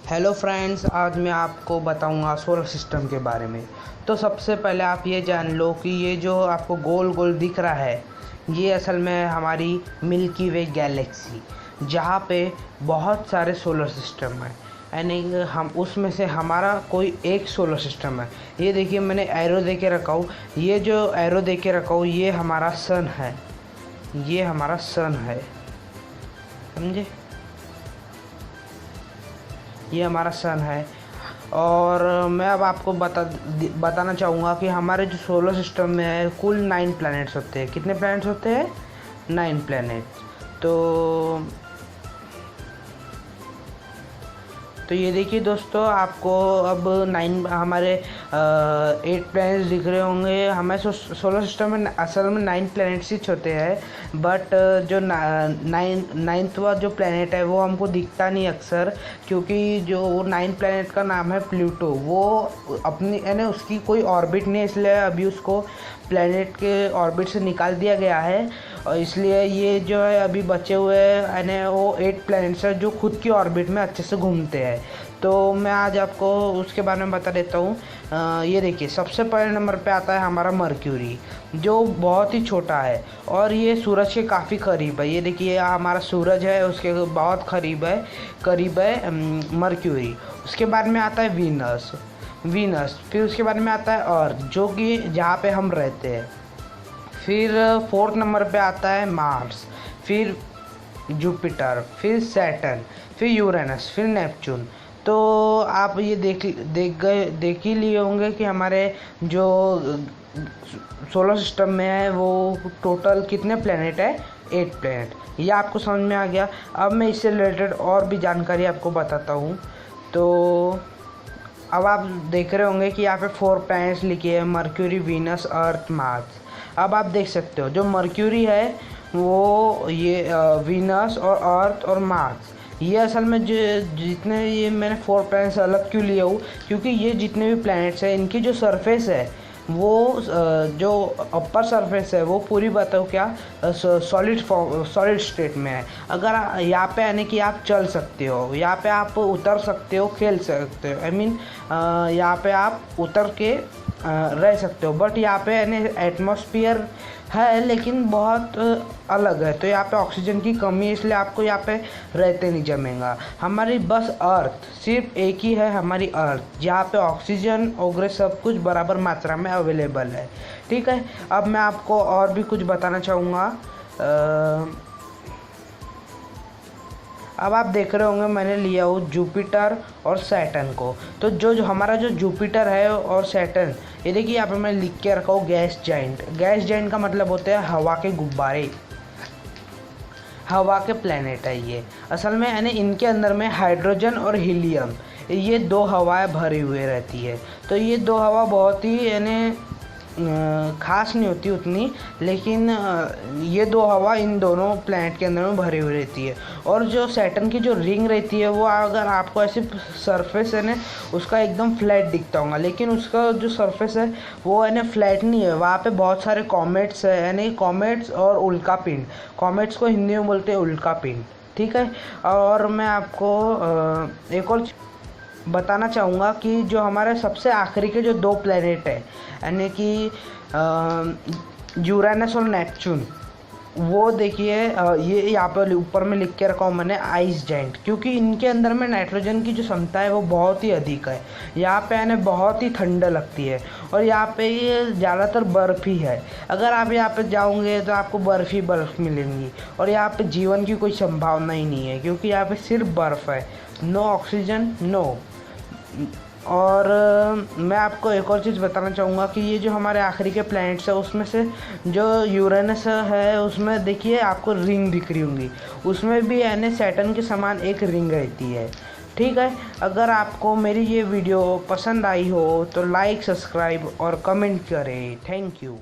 Hello friends, आज मैं आपको बताऊंगा सोलर सिस्टम के बारे में। तो सबसे पहले आप ये जान लो कि ये जो आपको गोल गोल दिख रहा है, ये असल में हमारी मिल्की वे गैलेक्सी, जहाँ पे बहुत सारे सोलर सिस्टम हैं। यानी हम उसमें से हमारा कोई एक सोलर सिस्टम है। ये देखिए, मैंने एरो दे के रखा हूँ। ये जो एरो दे के रखा हूँ, ये हमारा सन है। ये हमारा सन है, समझे? ये हमारा सन है। और मैं अब आपको बताना चाहूँगा कि हमारे जो सोलर सिस्टम में है कुल 9 प्लैनेट्स होते हैं। कितने प्लैनेट्स होते हैं? 9 प्लैनेट्स। तो ये देखिए दोस्तों, आपको अब 9 हमारे 8 प्लैनेट्स दिख रहे होंगे। हमारे सोलर सिस्टम में असल में 9 प्लैनेट्स ही होते हैं, बट जो 9वां जो प्लैनेट है वो हमको दिखता नहीं अक्सर, क्योंकि जो 9 प्लैनेट का नाम है प्लूटो। वो अपनी यानी उसकी कोई ऑर्बिट नहीं है, इसलिए अभी उसको प्लैनेट के ऑर्बिट से निकाल दिया गया है। और इसलिए ये जो है अभी बचे हुए यानी वो 8 प्लैनेट्स हैं जो खुद की ऑर्बिट में अच्छे से घूमते हैं। तो मैं आज आपको उसके बारे में बता देता हूँ। ये देखिए, सबसे पहले नंबर पे आता है हमारा मर्क्यूरी, जो बहुत ही छोटा है और ये सूरज के काफ़ी करीब है। ये देखिए, हमारा सूरज है, उसके बहुत करीब है मर्क्यूरी। उसके बाद में आता है वीनस। फिर उसके बाद में आता है अर्थ, जो कि जहाँ पे हम रहते हैं। फिर 4th नंबर पे आता है मार्स, फिर जुपिटर, फिर सैटर्न, फिर यूरेनस, फिर नेपच्यून। तो आप ये देख ही लिए होंगे कि हमारे जो सोलर सिस्टम में है वो टोटल कितने प्लैनेट है? 8 प्लैनेट। ये आपको समझ में आ गया। अब मैं इससे रिलेटेड और भी जानकारी आपको बताता हूँ। तो अब आप देख रहे होंगे कि यहाँ पे 4 प्लैनेट्स लिखे हैं: मर्क्यूरी, वीनस, अर्थ, मार्स। अब आप देख सकते हो, जो मर्क्यूरी है वो ये वीनस और अर्थ और मार्स, ये असल में जो जितने ये मैंने 4 प्लैनेट्स अलग क्यों लिए हूँ, क्योंकि ये जितने भी प्लैनेट्स हैं इनकी जो सरफेस है वो जो अपर सरफेस है वो पूरी बताओ क्या सॉलिड स्टेट में है। अगर यहाँ पे आने की आप चल सकते हो, यहाँ पे आप उतर सकते हो, खेल सकते हो, यहाँ पे आप उतर के रह सकते हो। बट यहाँ पे यानी एटमॉस्फेयर है लेकिन बहुत अलग है। तो यहाँ पे ऑक्सीजन की कमी है, इसलिए आपको यहाँ पे रहते नहीं जमेगा। हमारी बस अर्थ, सिर्फ एक ही है हमारी अर्थ, जहाँ पे ऑक्सीजन वगैरह सब कुछ बराबर मात्रा में अवेलेबल है। ठीक है, अब मैं आपको और भी कुछ बताना चाहूँगा। अब आप देख रहे होंगे मैंने लिया हो जुपिटर और सैटर्न को। तो जो हमारा जो जुपिटर है और सैटर्न, ये देखिए यहाँ पे मैं लिख के रखा हूँ गैस जाइंट का मतलब होता है हवा के गुब्बारे, हवा के प्लेनेट है ये। असल में यानी इनके अंदर में हाइड्रोजन और हीलियम, ये 2 हवाएं भरी हुई रहती है। तो ये 2 हवा बहुत ही यानी खास नहीं होती उतनी, लेकिन ये 2 हवा इन दोनों प्लैनेट के अंदर में भरी हुई रहती है। और जो सैटर्न की जो रिंग रहती है वो अगर आपको ऐसे सरफेस है ना उसका एकदम फ्लैट दिखता होगा, लेकिन उसका जो सरफेस है वो है ना फ्लैट नहीं है। वहाँ पे बहुत सारे कॉमेट्स है, यानी कॉमेट्स और उल्कापिंड। कॉमेट्स को हिंदी में बोलते हैं उल्कापिंड। ठीक है, और मैं आपको एक और बताना चाहूँगा कि जो हमारे सबसे आखिरी के जो 2 प्लैनेट है, यानी कि यूरेनस और नेपच्यून, वो देखिए ये यहाँ पर ऊपर में लिख के रखा हूँ मैंने आइस जाइंट, क्योंकि इनके अंदर में नाइट्रोजन की जो क्षमता है वो बहुत ही अधिक है। यहाँ पे यानी बहुत ही ठंडा लगती है और यहाँ पे ये ज़्यादातर बर्फ़ ही है। अगर आप यहाँ पे जाओगे तो आपको बर्फ़ मिलेंगी और यहाँ पे जीवन की कोई संभावना ही नहीं है, क्योंकि यहाँ पे सिर्फ बर्फ़ है, नो ऑक्सीजन, नो। और मैं आपको एक और चीज़ बताना चाहूँगा कि ये जो हमारे आखिरी के प्लैनेट्स है उसमें से जो यूरेनस है उसमें देखिए आपको रिंग दिख रही होंगी, उसमें भी यानी सैटर्न के समान एक रिंग रहती है। ठीक है, अगर आपको मेरी ये वीडियो पसंद आई हो तो लाइक, सब्सक्राइब और कमेंट करें। Thank you.